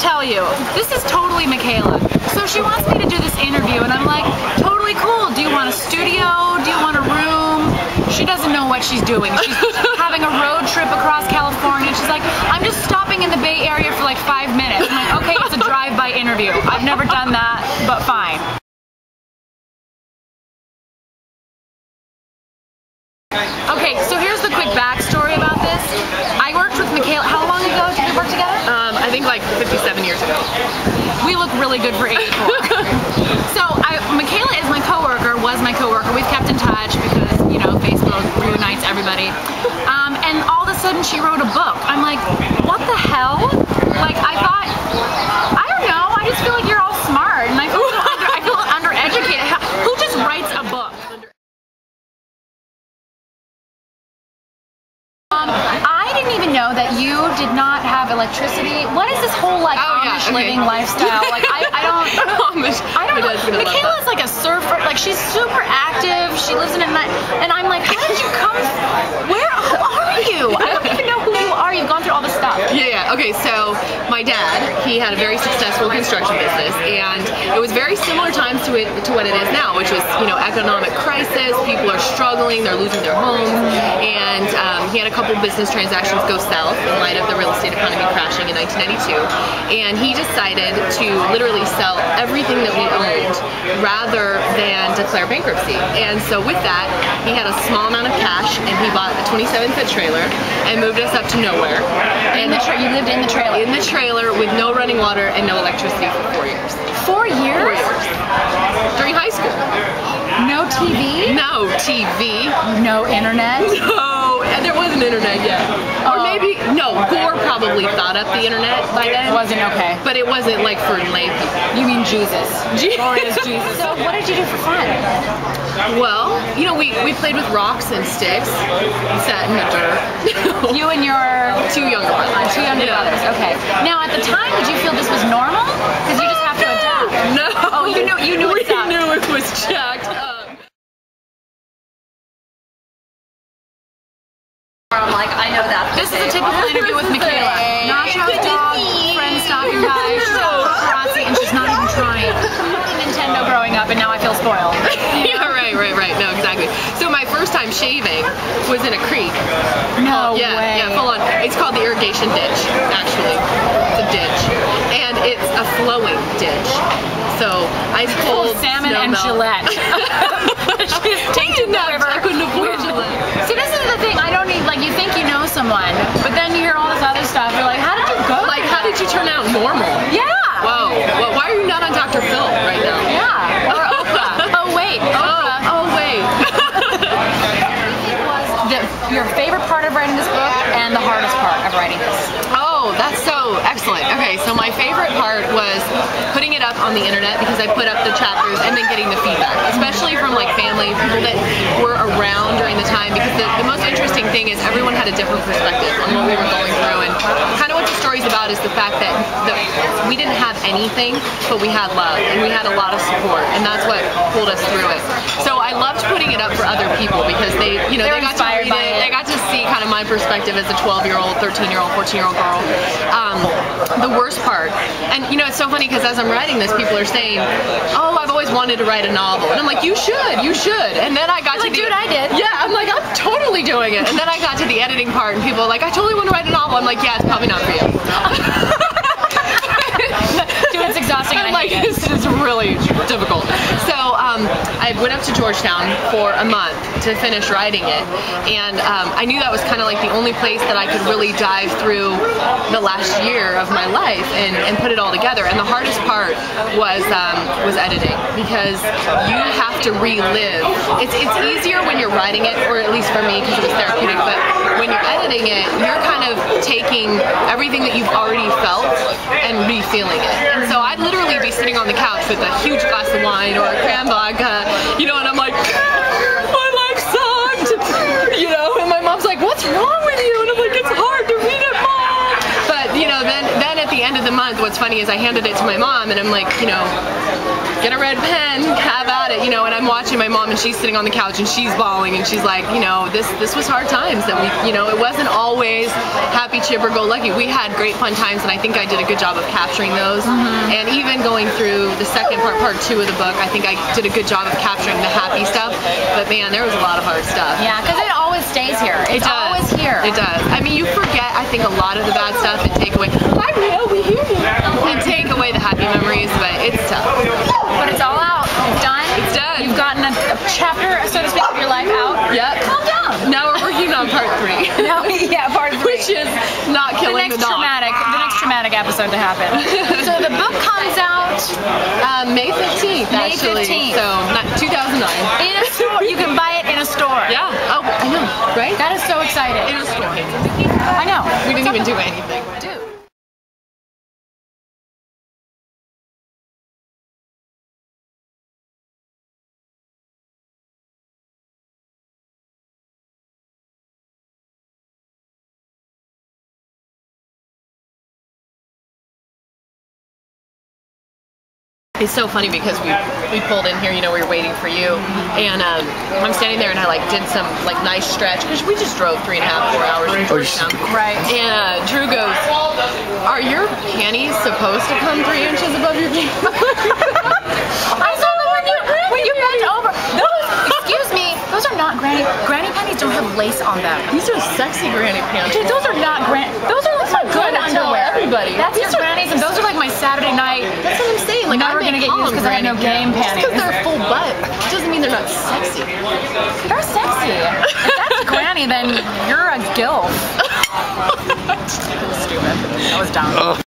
tell you, this is totally Michaela. So she wants me to do this interview, and I'm like, totally cool. Do you want a studio? Do you want a room? She doesn't know what she's doing. She's having a road trip across California. She's like, I'm just stopping in the Bay Area for like 5 minutes. I'm like, okay, it's a drive-by interview. I've never done that, but fine. Okay, so here's the quick backstory about this. I worked with Michaela. How long ago did we work together? I think like 57 years ago. We look really good for 84. So Michaela is my coworker, was my coworker. We've kept in touch because, you know, Facebook reunites everybody. And all of a sudden she wrote a book. I'm like, what the hell? Like, I thought, I don't know, I just feel like you're all smart, and I feel undereducated. Who just writes a book? I didn't even know that you did not have electricity. What is this whole like Amish living lifestyle? Like I don't know. Michaela's like a surfer. Like she's super active. She lives in a night, and I'm like, how did you come? Who are you? I don't even know who you are. You've gone through all this stuff. Yeah. Okay. So my dad, he had a very successful construction business, and it was very similar times to what it is now, which was, you know, economic crisis. People are struggling. They're losing their homes, and he had a couple business transactions go south in light of the real estate economy crashing in 1992, and he decided to literally sell everything that we owned rather than declare bankruptcy. And so with that, he had a small amount of cash, and he bought a 27-foot trailer and moved us up to nowhere. And you lived in the trailer? In the trailer with no running water and no electricity for 4 years. 4 years? 4 years. During high school. No TV? No TV. No internet? No, and there wasn't internet yet. Or maybe, no, Gore probably thought up the internet by then. It wasn't okay. But it wasn't like for lay people. You mean Jesus. Or is Jesus. So what did you do for fun? Well, you know, we played with rocks and sticks and sat in the dirt. You and your two younger brothers. Two younger brothers, okay. Now at the time, did you feel this was normal? Because you just have to adapt. No. Oh, you knew we knew it was jacked up. I'm like, I know that. This is a typical interview with Michaela. Nacho's dog, friend stopping by, she's got paparazzi, and she's not even trying. Nintendo growing up, and now I feel spoiled. Yeah, right. No, exactly. So my first time shaving was in a creek. No way. Yeah, full on. It's called the irrigation ditch, actually. It's a ditch. And it's a flowing ditch. So I pulled salmon and Gillette. She's taken the river. I couldn't afford Gillette. See, this is the thing. I don't need, like, you think you know someone, but then you hear all this other stuff. You're like, how did you go? Like, how did you turn out normal? Yeah. Whoa. Well, why are you not on Dr. Phil right now? Yeah. Or Oprah. Oh, wait. Oprah. Oh, wait. Your favorite part of writing this book and the hardest part of writing this? Oh, that's so excellent. Okay, so my favorite part was putting it up on the internet, because I put up the chapters and then getting the feedback, especially from like family, people that were around during the time, because the most interesting thing is everyone had a different perspective on what we were going through, and kind of what the story's about is the fact that we didn't have anything, but we had love, and we had a lot of support, and that's what pulled us through it. So I loved putting it up for other people, because they got to read it. They got to see kind of my perspective as a 12-year-old, 13-year-old, 14-year-old girl. The worst part, and you know, it's so funny because as I'm writing this, people are saying, "Oh, I've always wanted to write a novel," and I'm like, "You should." And then I got to dude, I did. Yeah, I'm like, I'm totally doing it. And then I got to the editing part, and people are like, "I totally want to write a novel." I'm like, "Yeah, it's probably not for you." Dude, it's exhausting. I'm like, this is really difficult. So I went up to Georgetown for a month to finish writing it, and I knew that was kind of like the only place that I could really dive through the last year of my life and put it all together. And the hardest part was editing, because you have to relive. It's easier when you're writing it, or at least for me, because it was therapeutic, but when you're editing it, you're kind of taking everything that you've already felt and re-feeling it. And so I'd literally be sitting on the couch with a huge glass of wine or a cran vodka, you know, and I'm like, my life sucked, you know, and my mom's like, what's wrong with you? And I'm like, it's hard to read it, Mom. But, you know, then at the end of the month, what's funny is I handed it to my mom, and I'm like, you know, get a red pen, have at it, you know. And I'm watching my mom, and she's sitting on the couch, and she's bawling, and she's like, you know, this was hard times. That we, you know, it wasn't always happy, chipper, go lucky. We had great fun times, and I think I did a good job of capturing those. And even going through the second part 2 of the book, I think I did a good job of capturing the happy stuff. But man, there was a lot of hard stuff. Yeah, because it always stays here. It's always here. It does. I mean, you forget, I think, a lot of the bad stuff and take away. Hi, Renee, we hear you. And take away the happy memories, but it's tough. But it's all out. It's done. It's done. You've gotten a chapter, so to speak, of your life out. Yep. Calm down. Now we're working on part 3. Yeah, part 3. Which is not killing the dog. The next traumatic episode to happen. So the book comes out May 15th, actually. May 15th. So, 2009. In a store. You can buy it in a store. Yeah. Oh, I know. Right? That is so exciting. In a store. I know. We didn't even do anything. Dude. It's so funny because we pulled in here, you know, we were waiting for you, and I'm standing there and I like did some like nice stretch because we just drove 3.5, 4 hours from Georgetown. Right. And Drew goes, "Are your panties supposed to come 3 inches above your feet?" I saw them when you bent over. Those, excuse me, those are not granny panties. Don't have lace on them. These are sexy granny pants. Dude, those are not those are like some good underwear. Everybody. That's your grannies, and those are like my Saturday night. That's what I'm saying. Like, Never gonna get used because I have no game panties. Just because they're full butt doesn't mean they're not sexy. They're sexy. If that's granny, then you're a gilf. Stupid. That was dumb.